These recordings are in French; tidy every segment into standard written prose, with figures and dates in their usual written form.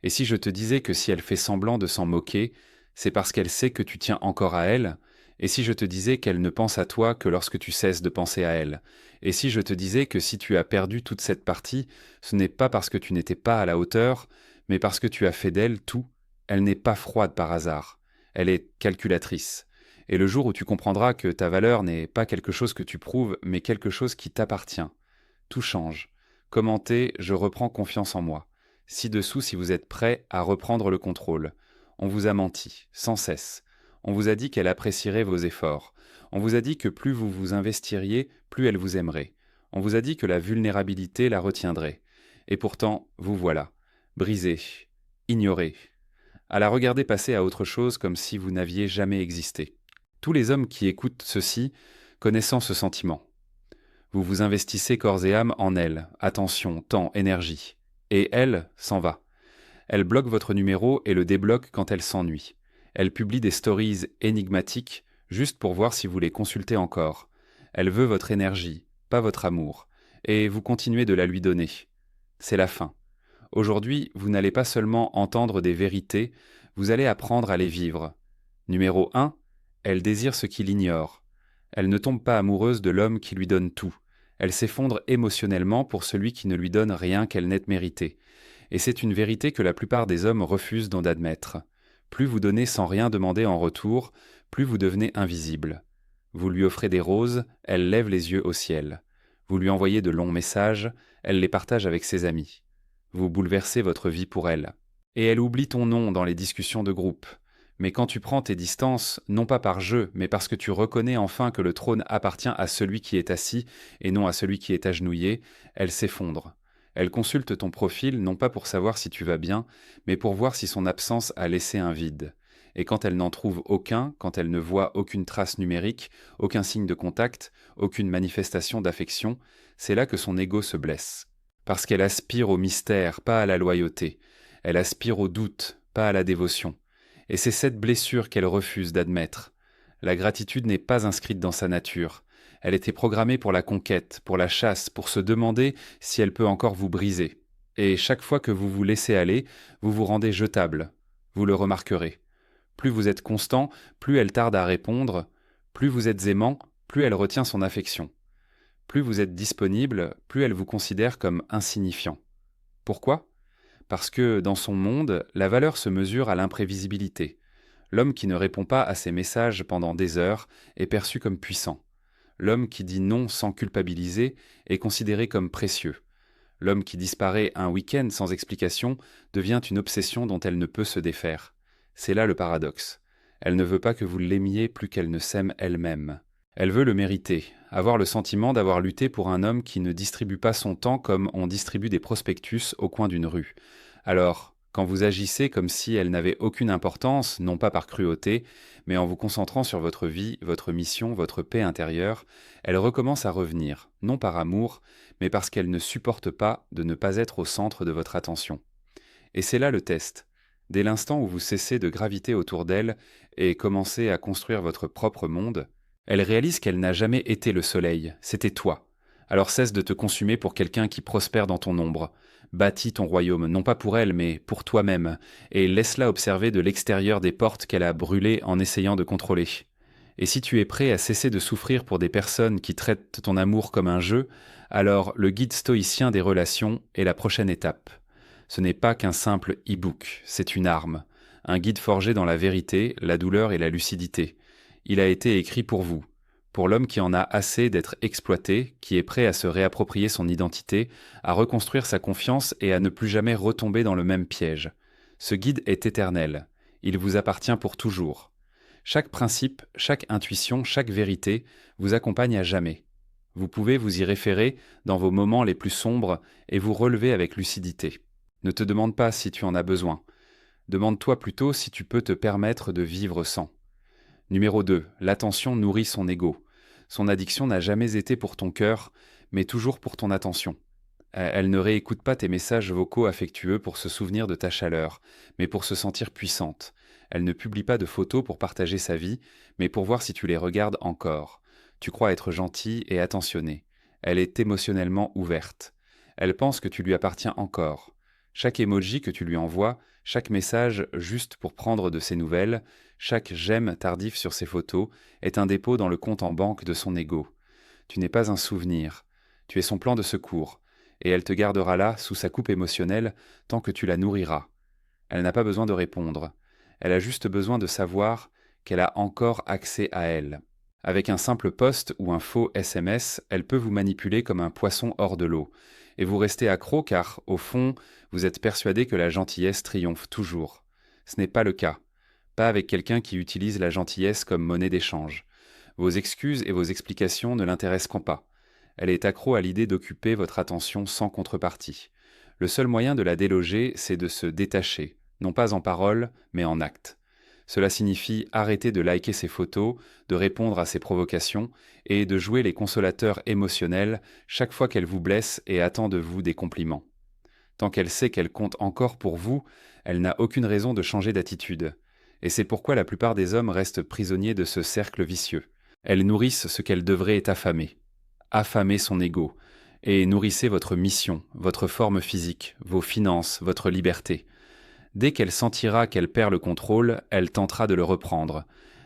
Et si je te disais que si elle fait semblant de s'en moquer, c'est parce qu'elle sait que tu tiens encore à elle? Et si je te disais qu'elle ne pense à toi que lorsque tu cesses de penser à elle? Et si je te disais que si tu as perdu toute cette partie, ce n'est pas parce que tu n'étais pas à la hauteur, mais parce que tu as fait d'elle tout? Elle n'est pas froide par hasard, elle est calculatrice. Et le jour où tu comprendras que ta valeur n'est pas quelque chose que tu prouves, mais quelque chose qui t'appartient, tout change. Commentez, je reprends confiance en moi. Ci-dessous si vous êtes prêt à reprendre le contrôle. On vous a menti, sans cesse. On vous a dit qu'elle apprécierait vos efforts. On vous a dit que plus vous vous investiriez, plus elle vous aimerait. On vous a dit que la vulnérabilité la retiendrait. Et pourtant, vous voilà, brisé, ignoré, à la regarder passer à autre chose comme si vous n'aviez jamais existé. Tous les hommes qui écoutent ceci, connaissant ce sentiment. Vous vous investissez corps et âme en elle, attention, temps, énergie. Et elle s'en va. Elle bloque votre numéro et le débloque quand elle s'ennuie. Elle publie des stories énigmatiques juste pour voir si vous les consultez encore. Elle veut votre énergie, pas votre amour. Et vous continuez de la lui donner. C'est la fin. Aujourd'hui, vous n'allez pas seulement entendre des vérités, vous allez apprendre à les vivre. Numéro 1, elle désire ce qu'il ignore. Elle ne tombe pas amoureuse de l'homme qui lui donne tout. Elle s'effondre émotionnellement pour celui qui ne lui donne rien qu'elle n'ait mérité. Et c'est une vérité que la plupart des hommes refusent d'en admettre. Plus vous donnez sans rien demander en retour, plus vous devenez invisible. Vous lui offrez des roses, elle lève les yeux au ciel. Vous lui envoyez de longs messages, elle les partage avec ses amis. Vous bouleversez votre vie pour elle. Et elle oublie ton nom dans les discussions de groupe. Mais quand tu prends tes distances, non pas par jeu, mais parce que tu reconnais enfin que le trône appartient à celui qui est assis et non à celui qui est agenouillé, elle s'effondre. Elle consulte ton profil non pas pour savoir si tu vas bien, mais pour voir si son absence a laissé un vide. Et quand elle n'en trouve aucun, quand elle ne voit aucune trace numérique, aucun signe de contact, aucune manifestation d'affection, c'est là que son ego se blesse. Parce qu'elle aspire au mystère, pas à la loyauté. Elle aspire au doute, pas à la dévotion. Et c'est cette blessure qu'elle refuse d'admettre. La gratitude n'est pas inscrite dans sa nature. Elle était programmée pour la conquête, pour la chasse, pour se demander si elle peut encore vous briser. Et chaque fois que vous vous laissez aller, vous vous rendez jetable. Vous le remarquerez. Plus vous êtes constant, plus elle tarde à répondre. Plus vous êtes aimant, plus elle retient son affection. Plus vous êtes disponible, plus elle vous considère comme insignifiant. Pourquoi ? Parce que, dans son monde, la valeur se mesure à l'imprévisibilité. L'homme qui ne répond pas à ses messages pendant des heures est perçu comme puissant. L'homme qui dit non sans culpabiliser est considéré comme précieux. L'homme qui disparaît un week-end sans explication devient une obsession dont elle ne peut se défaire. C'est là le paradoxe. Elle ne veut pas que vous l'aimiez plus qu'elle ne s'aime elle-même. Elle veut le mériter, avoir le sentiment d'avoir lutté pour un homme qui ne distribue pas son temps comme on distribue des prospectus au coin d'une rue. Alors, quand vous agissez comme si elle n'avait aucune importance, non pas par cruauté, mais en vous concentrant sur votre vie, votre mission, votre paix intérieure, elle recommence à revenir, non par amour, mais parce qu'elle ne supporte pas de ne pas être au centre de votre attention. Et c'est là le test. Dès l'instant où vous cessez de graviter autour d'elle et commencez à construire votre propre monde, elle réalise qu'elle n'a jamais été le soleil, c'était toi. Alors cesse de te consumer pour quelqu'un qui prospère dans ton ombre. Bâtis ton royaume, non pas pour elle, mais pour toi-même, et laisse-la observer de l'extérieur des portes qu'elle a brûlées en essayant de contrôler. Et si tu es prêt à cesser de souffrir pour des personnes qui traitent ton amour comme un jeu, alors le guide stoïcien des relations est la prochaine étape. Ce n'est pas qu'un simple e-book, c'est une arme, un guide forgé dans la vérité, la douleur et la lucidité. Il a été écrit pour vous, pour l'homme qui en a assez d'être exploité, qui est prêt à se réapproprier son identité, à reconstruire sa confiance et à ne plus jamais retomber dans le même piège. Ce guide est éternel, il vous appartient pour toujours. Chaque principe, chaque intuition, chaque vérité vous accompagne à jamais. Vous pouvez vous y référer dans vos moments les plus sombres et vous relever avec lucidité. Ne te demande pas si tu en as besoin. Demande-toi plutôt si tu peux te permettre de vivre sans. Numéro 2. L'attention nourrit son ego. Son addiction n'a jamais été pour ton cœur, mais toujours pour ton attention. Elle ne réécoute pas tes messages vocaux affectueux pour se souvenir de ta chaleur, mais pour se sentir puissante. Elle ne publie pas de photos pour partager sa vie, mais pour voir si tu les regardes encore. Tu crois être gentil et attentionné. Elle est émotionnellement ouverte. Elle pense que tu lui appartiens encore. Chaque emoji que tu lui envoies, chaque message juste pour prendre de ses nouvelles, chaque j'aime tardif sur ses photos est un dépôt dans le compte en banque de son ego. Tu n'es pas un souvenir, tu es son plan de secours, et elle te gardera là sous sa coupe émotionnelle tant que tu la nourriras. Elle n'a pas besoin de répondre, elle a juste besoin de savoir qu'elle a encore accès à elle. Avec un simple post ou un faux SMS, elle peut vous manipuler comme un poisson hors de l'eau, et vous restez accro car, au fond, vous êtes persuadé que la gentillesse triomphe toujours. Ce n'est pas le cas, pas avec quelqu'un qui utilise la gentillesse comme monnaie d'échange. Vos excuses et vos explications ne l'intéresseront pas. Elle est accro à l'idée d'occuper votre attention sans contrepartie. Le seul moyen de la déloger, c'est de se détacher, non pas en parole, mais en acte. Cela signifie arrêter de liker ses photos, de répondre à ses provocations et de jouer les consolateurs émotionnels chaque fois qu'elle vous blesse et attend de vous des compliments. Tant qu'elle sait qu'elle compte encore pour vous, elle n'a aucune raison de changer d'attitude. Et c'est pourquoi la plupart des hommes restent prisonniers de ce cercle vicieux. Elles nourrissent ce qu'elles devraient affamer. Affamer son ego. Et nourrissez votre mission, votre forme physique, vos finances, votre liberté. Dès qu'elle sentira qu'elle perd le contrôle, elle tentera de le reprendre.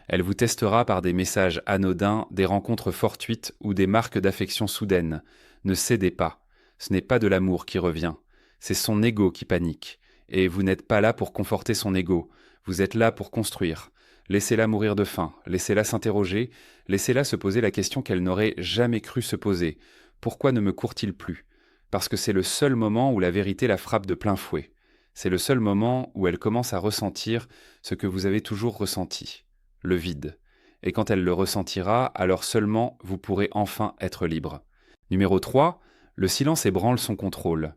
Elle vous testera par des messages anodins, des rencontres fortuites ou des marques d'affection soudaines. Ne cédez pas. Ce n'est pas de l'amour qui revient. C'est son ego qui panique. Et vous n'êtes pas là pour conforter son ego. Vous êtes là pour construire. Laissez-la mourir de faim. Laissez-la s'interroger. Laissez-la se poser la question qu'elle n'aurait jamais cru se poser. Pourquoi ne me court-il plus ? Parce que c'est le seul moment où la vérité la frappe de plein fouet. C'est le seul moment où elle commence à ressentir ce que vous avez toujours ressenti, le vide. Et quand elle le ressentira, alors seulement vous pourrez enfin être libre. Numéro 3, le silence ébranle son contrôle.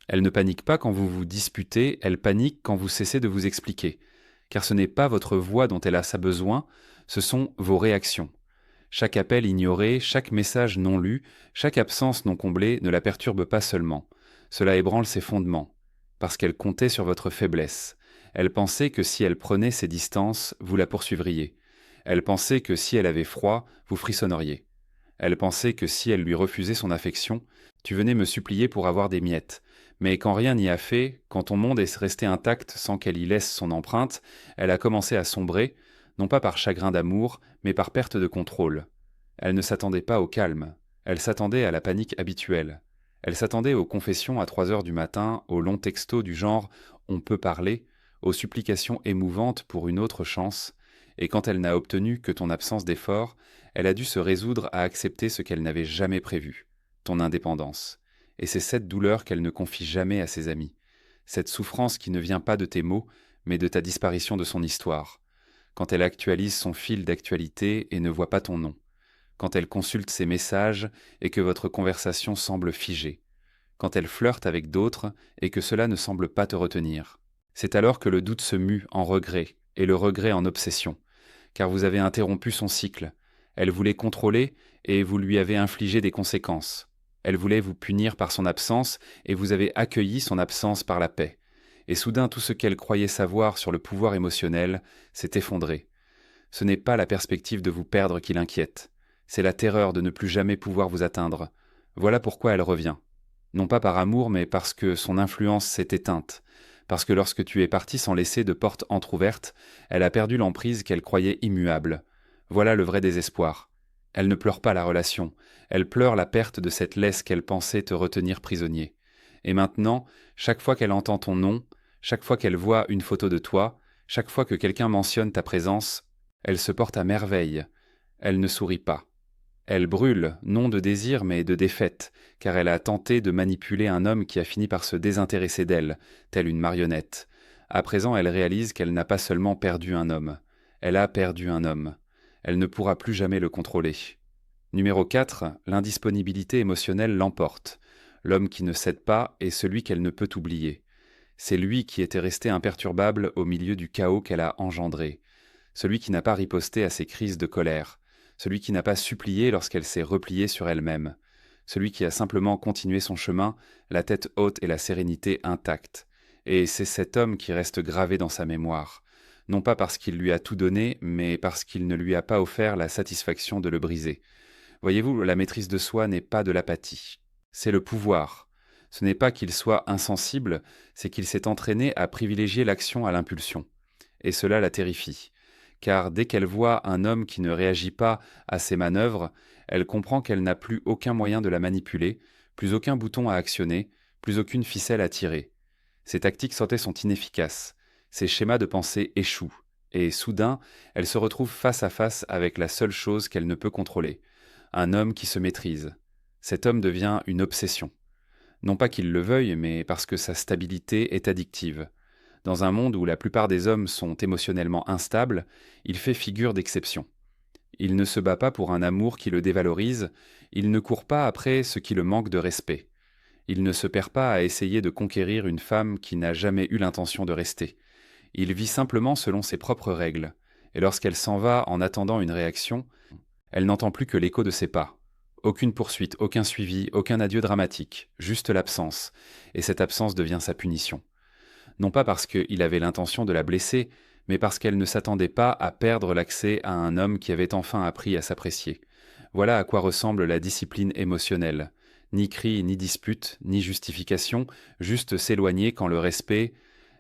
Elle ne panique pas quand vous vous disputez, elle panique quand vous cessez de vous expliquer. Car ce n'est pas votre voix dont elle a sa besoin, ce sont vos réactions. Chaque appel ignoré, chaque message non lu, chaque absence non comblée ne la perturbe pas seulement. Cela ébranle ses fondements. Parce qu'elle comptait sur votre faiblesse. Elle pensait que si elle prenait ses distances, vous la poursuivriez. Elle pensait que si elle avait froid, vous frissonneriez. Elle pensait que si elle lui refusait son affection, tu venais me supplier pour avoir des miettes. Mais quand rien n'y a fait, quand ton monde est resté intact sans qu'elle y laisse son empreinte, elle a commencé à sombrer, non pas par chagrin d'amour, mais par perte de contrôle. Elle ne s'attendait pas au calme, elle s'attendait à la panique habituelle. Elle s'attendait aux confessions à 3 heures du matin, aux longs textos du genre « on peut parler », aux supplications émouvantes pour une autre chance, et quand elle n'a obtenu que ton absence d'effort, elle a dû se résoudre à accepter ce qu'elle n'avait jamais prévu, ton indépendance. Et c'est cette douleur qu'elle ne confie jamais à ses amis, cette souffrance qui ne vient pas de tes mots, mais de ta disparition de son histoire, quand elle actualise son fil d'actualité et ne voit pas ton nom, quand elle consulte ses messages et que votre conversation semble figée, quand elle flirte avec d'autres et que cela ne semble pas te retenir. C'est alors que le doute se mue en regret et le regret en obsession, car vous avez interrompu son cycle. Elle voulait contrôler et vous lui avez infligé des conséquences. Elle voulait vous punir par son absence et vous avez accueilli son absence par la paix. Et soudain tout ce qu'elle croyait savoir sur le pouvoir émotionnel s'est effondré. Ce n'est pas la perspective de vous perdre qui l'inquiète. C'est la terreur de ne plus jamais pouvoir vous atteindre. Voilà pourquoi elle revient. Non pas par amour, mais parce que son influence s'est éteinte. Parce que lorsque tu es parti sans laisser de porte entr'ouverte, elle a perdu l'emprise qu'elle croyait immuable. Voilà le vrai désespoir. Elle ne pleure pas la relation. Elle pleure la perte de cette laisse qu'elle pensait te retenir prisonnier. Et maintenant, chaque fois qu'elle entend ton nom, chaque fois qu'elle voit une photo de toi, chaque fois que quelqu'un mentionne ta présence, elle se porte à merveille. Elle ne sourit pas. Elle brûle, non de désir mais de défaite, car elle a tenté de manipuler un homme qui a fini par se désintéresser d'elle, telle une marionnette. À présent, elle réalise qu'elle n'a pas seulement perdu un homme, elle a perdu un homme. Elle ne pourra plus jamais le contrôler. Numéro 4, l'indisponibilité émotionnelle l'emporte. L'homme qui ne cède pas est celui qu'elle ne peut oublier. C'est lui qui était resté imperturbable au milieu du chaos qu'elle a engendré. Celui qui n'a pas riposté à ses crises de colère. Celui qui n'a pas supplié lorsqu'elle s'est repliée sur elle-même, celui qui a simplement continué son chemin, la tête haute et la sérénité intacte. Et c'est cet homme qui reste gravé dans sa mémoire, non pas parce qu'il lui a tout donné, mais parce qu'il ne lui a pas offert la satisfaction de le briser. Voyez-vous, la maîtrise de soi n'est pas de l'apathie, c'est le pouvoir. Ce n'est pas qu'il soit insensible, c'est qu'il s'est entraîné à privilégier l'action à l'impulsion. Et cela la terrifie. Car dès qu'elle voit un homme qui ne réagit pas à ses manœuvres, elle comprend qu'elle n'a plus aucun moyen de la manipuler, plus aucun bouton à actionner, plus aucune ficelle à tirer. Ses tactiques santé sont inefficaces, ses schémas de pensée échouent, et soudain, elle se retrouve face à face avec la seule chose qu'elle ne peut contrôler, un homme qui se maîtrise. Cet homme devient une obsession. Non pas qu'il le veuille, mais parce que sa stabilité est addictive. Dans un monde où la plupart des hommes sont émotionnellement instables, il fait figure d'exception. Il ne se bat pas pour un amour qui le dévalorise, il ne court pas après ce qui le manque de respect. Il ne se perd pas à essayer de conquérir une femme qui n'a jamais eu l'intention de rester. Il vit simplement selon ses propres règles, et lorsqu'elle s'en va en attendant une réaction, elle n'entend plus que l'écho de ses pas. Aucune poursuite, aucun suivi, aucun adieu dramatique, juste l'absence, et cette absence devient sa punition. Non pas parce qu'il avait l'intention de la blesser, mais parce qu'elle ne s'attendait pas à perdre l'accès à un homme qui avait enfin appris à s'apprécier. Voilà à quoi ressemble la discipline émotionnelle. Ni cri, ni dispute, ni justification, juste s'éloigner quand le respect,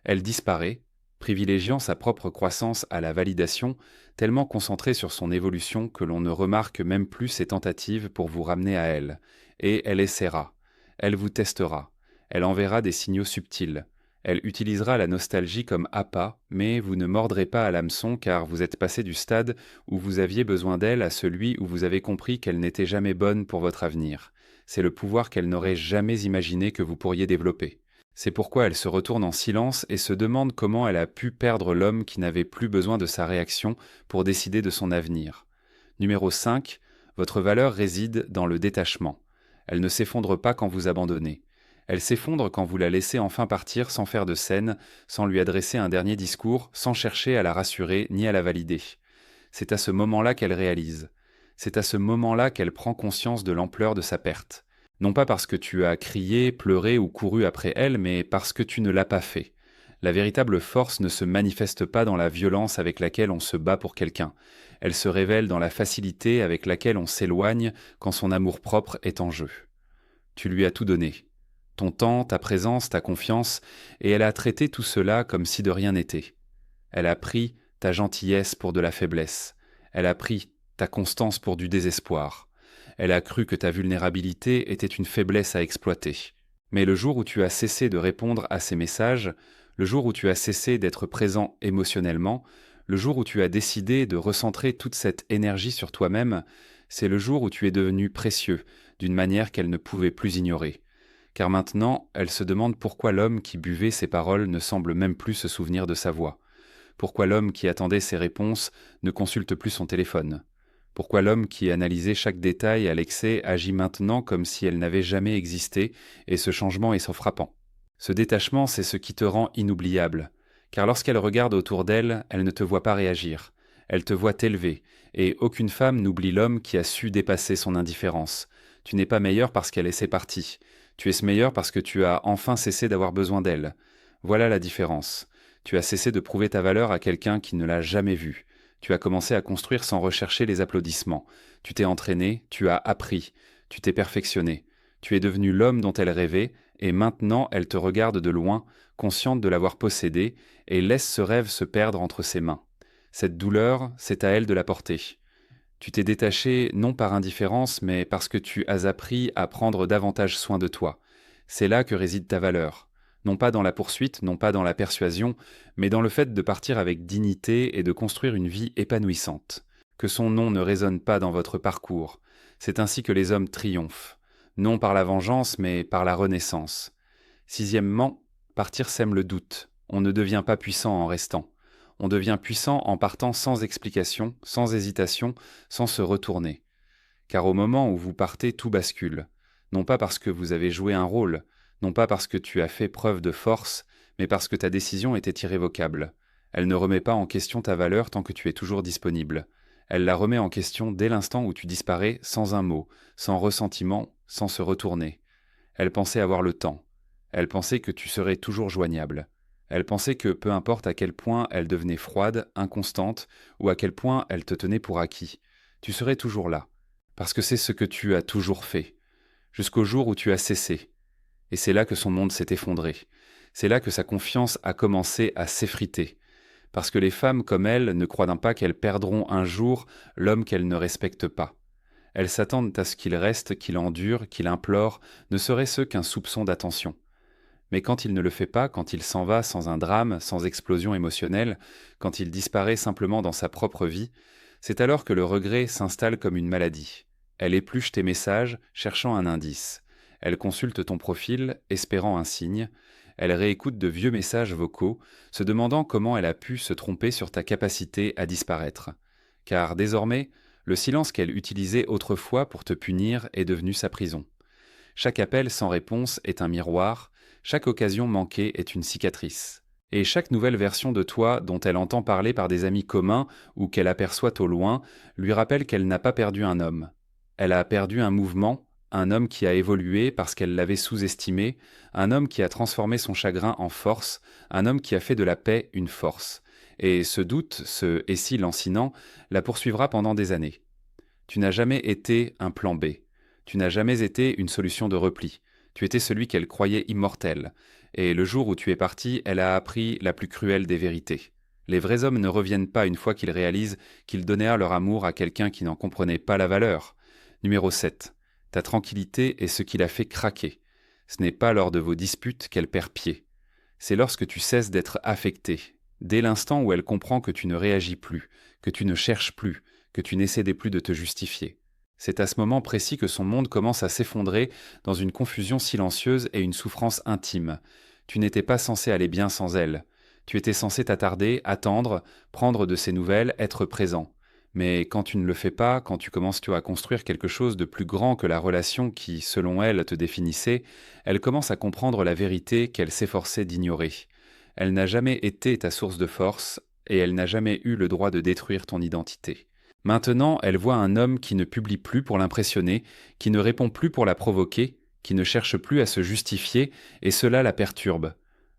elle disparaît, privilégiant sa propre croissance à la validation, tellement concentrée sur son évolution que l'on ne remarque même plus ses tentatives pour vous ramener à elle. Et elle essaiera, elle vous testera, elle enverra des signaux subtils. Elle utilisera la nostalgie comme appât, mais vous ne mordrez pas à l'hameçon car vous êtes passé du stade où vous aviez besoin d'elle à celui où vous avez compris qu'elle n'était jamais bonne pour votre avenir. C'est le pouvoir qu'elle n'aurait jamais imaginé que vous pourriez développer. C'est pourquoi elle se retourne en silence et se demande comment elle a pu perdre l'homme qui n'avait plus besoin de sa réaction pour décider de son avenir. Numéro 5. Votre valeur réside dans le détachement. Elle ne s'effondre pas quand vous abandonnez. Elle s'effondre quand vous la laissez enfin partir sans faire de scène, sans lui adresser un dernier discours, sans chercher à la rassurer ni à la valider. C'est à ce moment-là qu'elle réalise. C'est à ce moment-là qu'elle prend conscience de l'ampleur de sa perte. Non pas parce que tu as crié, pleuré ou couru après elle, mais parce que tu ne l'as pas fait. La véritable force ne se manifeste pas dans la violence avec laquelle on se bat pour quelqu'un. Elle se révèle dans la facilité avec laquelle on s'éloigne quand son amour-propre est en jeu. Tu lui as tout donné. Ton temps, ta présence, ta confiance, et elle a traité tout cela comme si de rien n'était. Elle a pris ta gentillesse pour de la faiblesse. Elle a pris ta constance pour du désespoir. Elle a cru que ta vulnérabilité était une faiblesse à exploiter. Mais le jour où tu as cessé de répondre à ses messages, le jour où tu as cessé d'être présent émotionnellement, le jour où tu as décidé de recentrer toute cette énergie sur toi-même, c'est le jour où tu es devenu précieux, d'une manière qu'elle ne pouvait plus ignorer. Car maintenant, elle se demande pourquoi l'homme qui buvait ses paroles ne semble même plus se souvenir de sa voix. Pourquoi l'homme qui attendait ses réponses ne consulte plus son téléphone. Pourquoi l'homme qui analysait chaque détail à l'excès agit maintenant comme si elle n'avait jamais existé, et ce changement est si frappant. Ce détachement, c'est ce qui te rend inoubliable, car lorsqu'elle regarde autour d'elle, elle ne te voit pas réagir. Elle te voit t'élever, et aucune femme n'oublie l'homme qui a su dépasser son indifférence. Tu n'es pas meilleur parce qu'elle est ses parties. Tu es meilleur parce que tu as enfin cessé d'avoir besoin d'elle. Voilà la différence. Tu as cessé de prouver ta valeur à quelqu'un qui ne l'a jamais vue. Tu as commencé à construire sans rechercher les applaudissements. Tu t'es entraîné, tu as appris, tu t'es perfectionné. Tu es devenu l'homme dont elle rêvait, et maintenant elle te regarde de loin, consciente de l'avoir possédé, et laisse ce rêve se perdre entre ses mains. Cette douleur, c'est à elle de la porter. Tu t'es détaché non par indifférence, mais parce que tu as appris à prendre davantage soin de toi. C'est là que réside ta valeur. Non pas dans la poursuite, non pas dans la persuasion, mais dans le fait de partir avec dignité et de construire une vie épanouissante. Que son nom ne résonne pas dans votre parcours. C'est ainsi que les hommes triomphent. Non par la vengeance, mais par la renaissance. Sixièmement, partir sème le doute. On ne devient pas puissant en restant. On devient puissant en partant sans explication, sans hésitation, sans se retourner. Car au moment où vous partez, tout bascule. Non pas parce que vous avez joué un rôle, non pas parce que tu as fait preuve de force, mais parce que ta décision était irrévocable. Elle ne remet pas en question ta valeur tant que tu es toujours disponible. Elle la remet en question dès l'instant où tu disparais sans un mot, sans ressentiment, sans se retourner. Elle pensait avoir le temps. Elle pensait que tu serais toujours joignable. Elle pensait que peu importe à quel point elle devenait froide, inconstante, ou à quel point elle te tenait pour acquis, tu serais toujours là. Parce que c'est ce que tu as toujours fait, jusqu'au jour où tu as cessé. Et c'est là que son monde s'est effondré. C'est là que sa confiance a commencé à s'effriter. Parce que les femmes comme elle ne croient pas qu'elles perdront un jour l'homme qu'elles ne respectent pas. Elles s'attendent à ce qu'il reste, qu'il endure, qu'il implore, ne serait-ce qu'un soupçon d'attention. Mais quand il ne le fait pas, quand il s'en va sans un drame, sans explosion émotionnelle, quand il disparaît simplement dans sa propre vie, c'est alors que le regret s'installe comme une maladie. Elle épluche tes messages, cherchant un indice. Elle consulte ton profil, espérant un signe. Elle réécoute de vieux messages vocaux, se demandant comment elle a pu se tromper sur ta capacité à disparaître. Car désormais, le silence qu'elle utilisait autrefois pour te punir est devenu sa prison. Chaque appel sans réponse est un miroir, chaque occasion manquée est une cicatrice. Et chaque nouvelle version de toi dont elle entend parler par des amis communs ou qu'elle aperçoit au loin lui rappelle qu'elle n'a pas perdu un homme. Elle a perdu un mouvement, un homme qui a évolué parce qu'elle l'avait sous-estimé, un homme qui a transformé son chagrin en force, un homme qui a fait de la paix une force. Et ce doute, ce « et si » lancinant, la poursuivra pendant des années. Tu n'as jamais été un plan B. Tu n'as jamais été une solution de repli. Tu étais celui qu'elle croyait immortel. Et le jour où tu es parti, elle a appris la plus cruelle des vérités. Les vrais hommes ne reviennent pas une fois qu'ils réalisent qu'ils donnèrent leur amour à quelqu'un qui n'en comprenait pas la valeur. Numéro 7. Ta tranquillité est ce qui la fait craquer. Ce n'est pas lors de vos disputes qu'elle perd pied. C'est lorsque tu cesses d'être affecté. Dès l'instant où elle comprend que tu ne réagis plus, que tu ne cherches plus, que tu n'essayais plus de te justifier. C'est à ce moment précis que son monde commence à s'effondrer dans une confusion silencieuse et une souffrance intime. Tu n'étais pas censé aller bien sans elle. Tu étais censé t'attarder, attendre, prendre de ses nouvelles, être présent. Mais quand tu ne le fais pas, quand tu commences à construire quelque chose de plus grand que la relation qui, selon elle, te définissait, elle commence à comprendre la vérité qu'elle s'efforçait d'ignorer. Elle n'a jamais été ta source de force, et elle n'a jamais eu le droit de détruire ton identité. Maintenant, elle voit un homme qui ne publie plus pour l'impressionner, qui ne répond plus pour la provoquer, qui ne cherche plus à se justifier, et cela la perturbe.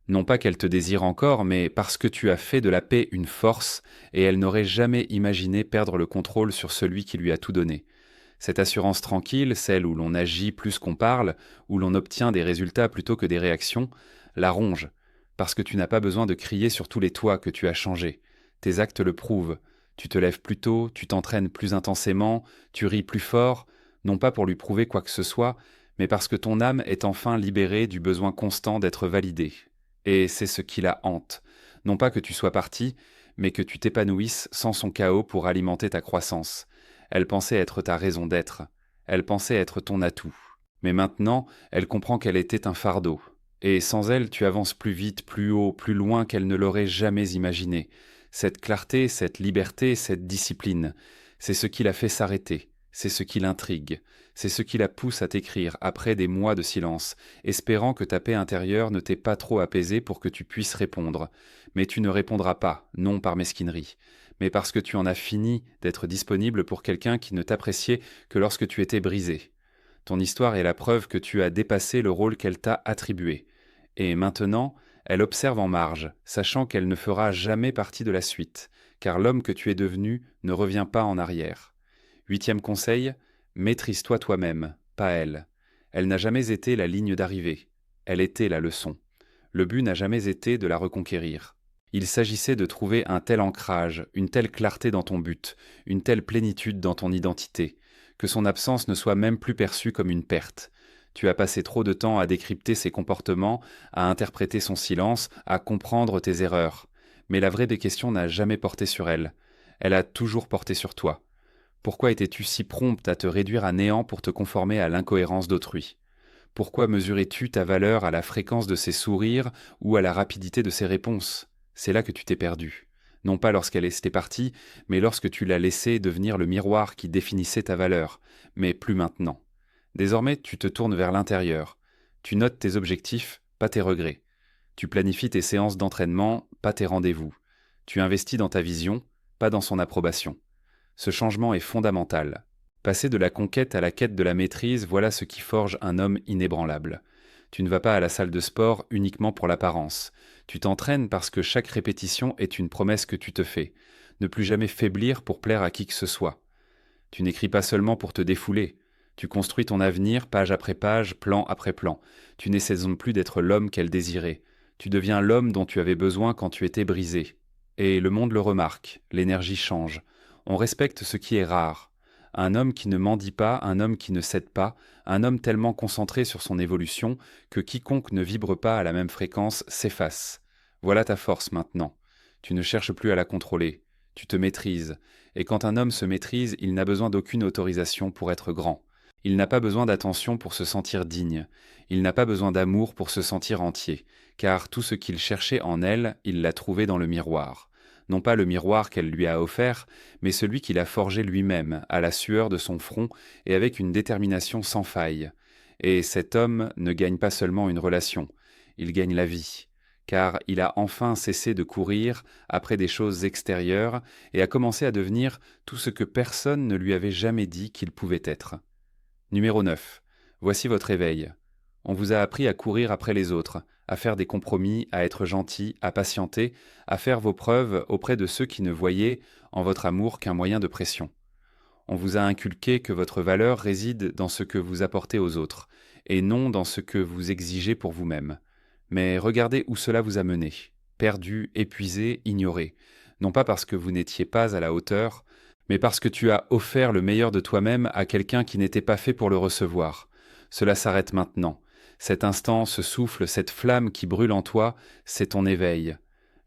Non pas qu'elle te désire encore, mais parce que tu as fait de la paix une force, et elle n'aurait jamais imaginé perdre le contrôle sur celui qui lui a tout donné. Cette assurance tranquille, celle où l'on agit plus qu'on parle, où l'on obtient des résultats plutôt que des réactions, la ronge, parce que tu n'as pas besoin de crier sur tous les toits que tu as changé. Tes actes le prouvent. Tu te lèves plus tôt, tu t'entraînes plus intensément, tu ris plus fort, non pas pour lui prouver quoi que ce soit, mais parce que ton âme est enfin libérée du besoin constant d'être validée. Et c'est ce qui la hante. Non pas que tu sois parti, mais que tu t'épanouisses sans son chaos pour alimenter ta croissance. Elle pensait être ta raison d'être. Elle pensait être ton atout. Mais maintenant, elle comprend qu'elle était un fardeau. Et sans elle, tu avances plus vite, plus haut, plus loin qu'elle ne l'aurait jamais imaginé. Cette clarté, cette liberté, cette discipline, c'est ce qui la fait s'arrêter, c'est ce qui l'intrigue, c'est ce qui la pousse à t'écrire après des mois de silence, espérant que ta paix intérieure ne t'ait pas trop apaisée pour que tu puisses répondre. Mais tu ne répondras pas, non par mesquinerie, mais parce que tu en as fini d'être disponible pour quelqu'un qui ne t'appréciait que lorsque tu étais brisé. Ton histoire est la preuve que tu as dépassé le rôle qu'elle t'a attribué. Et maintenant, elle observe en marge, sachant qu'elle ne fera jamais partie de la suite, car l'homme que tu es devenu ne revient pas en arrière. 8e conseil, maîtrise-toi toi-même, pas elle. Elle n'a jamais été la ligne d'arrivée, elle était la leçon. Le but n'a jamais été de la reconquérir. Il s'agissait de trouver un tel ancrage, une telle clarté dans ton but, une telle plénitude dans ton identité, que son absence ne soit même plus perçue comme une perte. Tu as passé trop de temps à décrypter ses comportements, à interpréter son silence, à comprendre tes erreurs. Mais la vraie des questions n'a jamais porté sur elle. Elle a toujours porté sur toi. Pourquoi étais-tu si prompte à te réduire à néant pour te conformer à l'incohérence d'autrui ? Pourquoi mesurais-tu ta valeur à la fréquence de ses sourires ou à la rapidité de ses réponses ? C'est là que tu t'es perdu. Non pas lorsqu'elle était partie, mais lorsque tu l'as laissée devenir le miroir qui définissait ta valeur, mais plus maintenant. Désormais, tu te tournes vers l'intérieur. Tu notes tes objectifs, pas tes regrets. Tu planifies tes séances d'entraînement, pas tes rendez-vous. Tu investis dans ta vision, pas dans son approbation. Ce changement est fondamental. Passer de la conquête à la quête de la maîtrise, voilà ce qui forge un homme inébranlable. Tu ne vas pas à la salle de sport uniquement pour l'apparence. Tu t'entraînes parce que chaque répétition est une promesse que tu te fais. Ne plus jamais faiblir pour plaire à qui que ce soit. Tu n'écris pas seulement pour te défouler. Tu construis ton avenir page après page, plan après plan. Tu n'essaies plus d'être l'homme qu'elle désirait. Tu deviens l'homme dont tu avais besoin quand tu étais brisé. Et le monde le remarque, l'énergie change. On respecte ce qui est rare. Un homme qui ne mendie pas, un homme qui ne cède pas, un homme tellement concentré sur son évolution que quiconque ne vibre pas à la même fréquence s'efface. Voilà ta force maintenant. Tu ne cherches plus à la contrôler. Tu te maîtrises. Et quand un homme se maîtrise, il n'a besoin d'aucune autorisation pour être grand. Il n'a pas besoin d'attention pour se sentir digne. Il n'a pas besoin d'amour pour se sentir entier, car tout ce qu'il cherchait en elle, il l'a trouvé dans le miroir. Non pas le miroir qu'elle lui a offert, mais celui qu'il a forgé lui-même, à la sueur de son front et avec une détermination sans faille. Et cet homme ne gagne pas seulement une relation, il gagne la vie, car il a enfin cessé de courir après des choses extérieures et a commencé à devenir tout ce que personne ne lui avait jamais dit qu'il pouvait être. Numéro 9. Voici votre éveil. On vous a appris à courir après les autres, à faire des compromis, à être gentil, à patienter, à faire vos preuves auprès de ceux qui ne voyaient en votre amour qu'un moyen de pression. On vous a inculqué que votre valeur réside dans ce que vous apportez aux autres, et non dans ce que vous exigez pour vous-même. Mais regardez où cela vous a mené, perdu, épuisé, ignoré, non pas parce que vous n'étiez pas à la hauteur, mais parce que tu as offert le meilleur de toi-même à quelqu'un qui n'était pas fait pour le recevoir. Cela s'arrête maintenant. Cet instant, ce souffle, cette flamme qui brûle en toi, c'est ton éveil.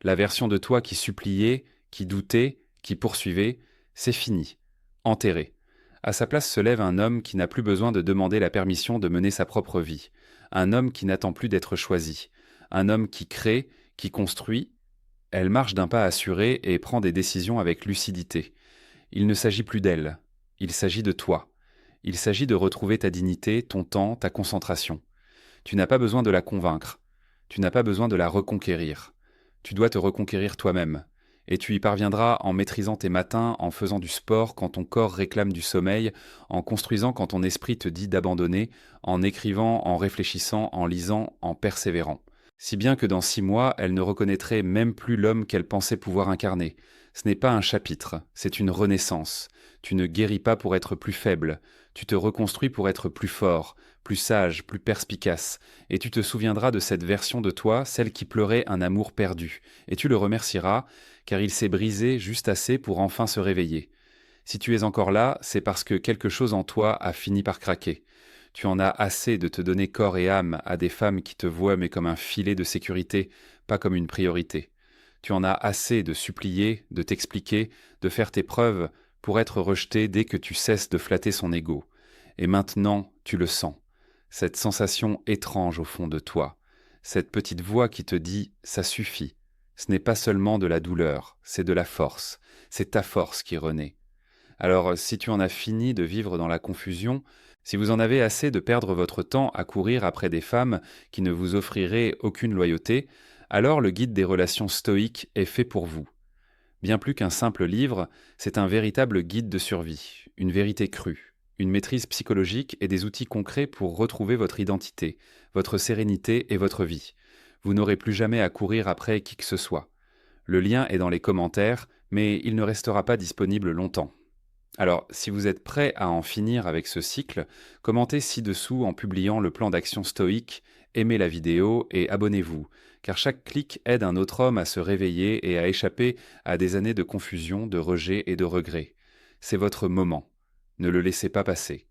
La version de toi qui suppliait, qui doutait, qui poursuivait, c'est fini, enterré. À sa place se lève un homme qui n'a plus besoin de demander la permission de mener sa propre vie, un homme qui n'attend plus d'être choisi, un homme qui crée, qui construit. Elle marche d'un pas assuré et prend des décisions avec lucidité. Il ne s'agit plus d'elle, il s'agit de toi. Il s'agit de retrouver ta dignité, ton temps, ta concentration. Tu n'as pas besoin de la convaincre, tu n'as pas besoin de la reconquérir. Tu dois te reconquérir toi-même, et tu y parviendras en maîtrisant tes matins, en faisant du sport quand ton corps réclame du sommeil, en construisant quand ton esprit te dit d'abandonner, en écrivant, en réfléchissant, en lisant, en persévérant. Si bien que dans 6 mois, elle ne reconnaîtrait même plus l'homme qu'elle pensait pouvoir incarner. Ce n'est pas un chapitre, c'est une renaissance. Tu ne guéris pas pour être plus faible, tu te reconstruis pour être plus fort, plus sage, plus perspicace, et tu te souviendras de cette version de toi, celle qui pleurait un amour perdu, et tu le remercieras, car il s'est brisé juste assez pour enfin se réveiller. Si tu es encore là, c'est parce que quelque chose en toi a fini par craquer. Tu en as assez de te donner corps et âme à des femmes qui te voient mais comme un filet de sécurité, pas comme une priorité. Tu en as assez de supplier, de t'expliquer, de faire tes preuves pour être rejeté dès que tu cesses de flatter son ego. Et maintenant, tu le sens. Cette sensation étrange au fond de toi. Cette petite voix qui te dit « ça suffit ». Ce n'est pas seulement de la douleur, c'est de la force. C'est ta force qui renaît. Alors, si tu en as fini de vivre dans la confusion, si vous en avez assez de perdre votre temps à courir après des femmes qui ne vous offriraient aucune loyauté, alors le guide des relations stoïques est fait pour vous. Bien plus qu'un simple livre, c'est un véritable guide de survie, une vérité crue, une maîtrise psychologique et des outils concrets pour retrouver votre identité, votre sérénité et votre vie. Vous n'aurez plus jamais à courir après qui que ce soit. Le lien est dans les commentaires, mais il ne restera pas disponible longtemps. Alors, si vous êtes prêt à en finir avec ce cycle, commentez ci-dessous en publiant le plan d'action stoïque, aimez la vidéo et abonnez-vous, car chaque clic aide un autre homme à se réveiller et à échapper à des années de confusion, de rejet et de regret. C'est votre moment. Ne le laissez pas passer.